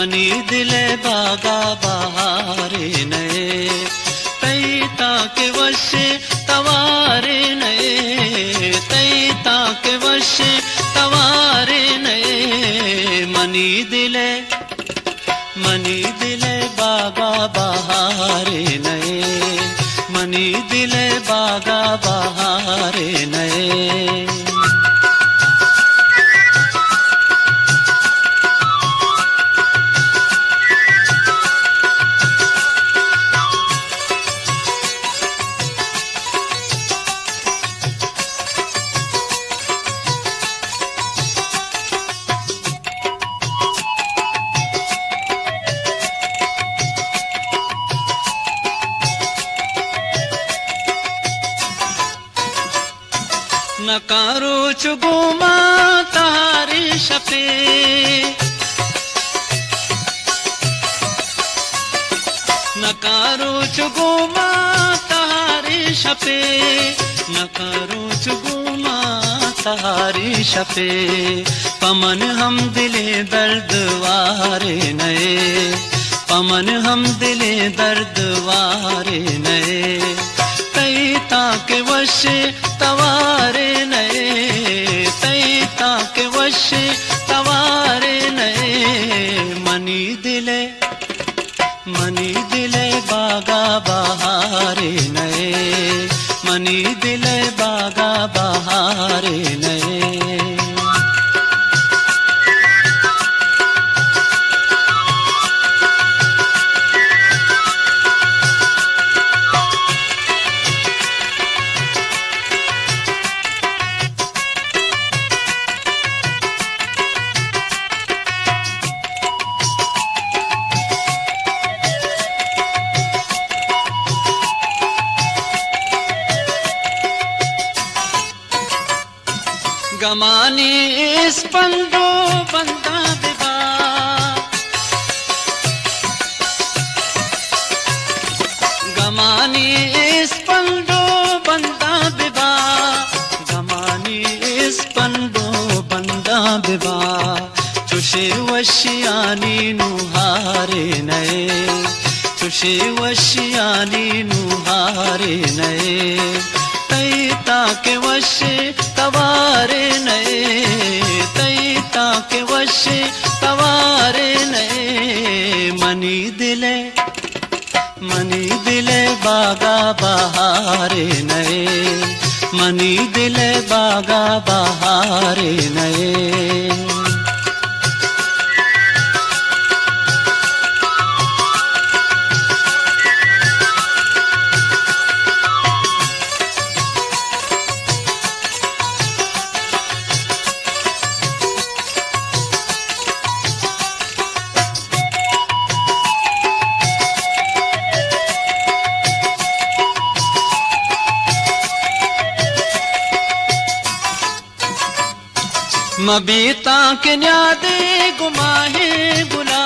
money दिले बागा बहारे नए तई ताके वशे तवारे नए तई ताके वशे तवारे नए मनी दिले बागा बहारे नए मनी दिले बागा बहारे नए नकारो चुगुमा तारी शपे नकारो चुगुमा तारी शपे नकारो चुगुमा तारी शपे पमन हम दिले दर्द वारे नए पमन हम दिले दर्द वारे नए तई ताके वशे तवारे नए तई ताके वशे तवारे नए मनी दिले बागा बहारे नए मनी दिले बागा बहारे नए गमानी इस पंडो बंदा बिबा गमानी इस पंडो बंदा बिबा गमानी इस पंडो बंदा बिबा चुशे वशियानी नुहारे नए चुशे वशियानी नुहारे नए तई ताके वशे तवारे नए तई ताके वशे तवारे नए मनी दिले बागा बहारे नए मनी दिले बागा बहारे नए मबीता के न्यादे गुमाहे गुला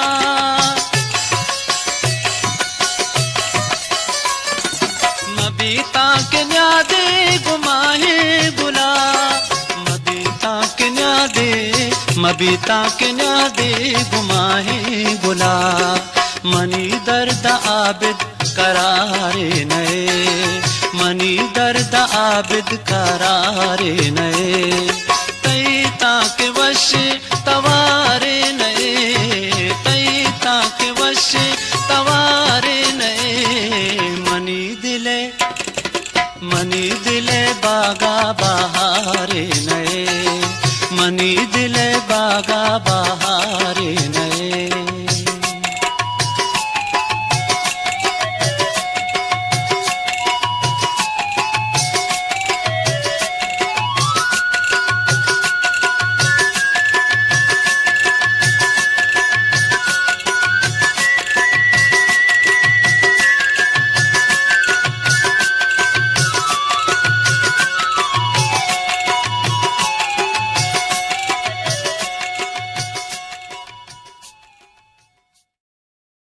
मबीता के न्यादे गुमाहे गुला मबीता के न्यादे गुमाहे गुला मनी दर्द आबिद करारे नए मनी दर्द आबिद करारे नए तई ताके वशे तवारे न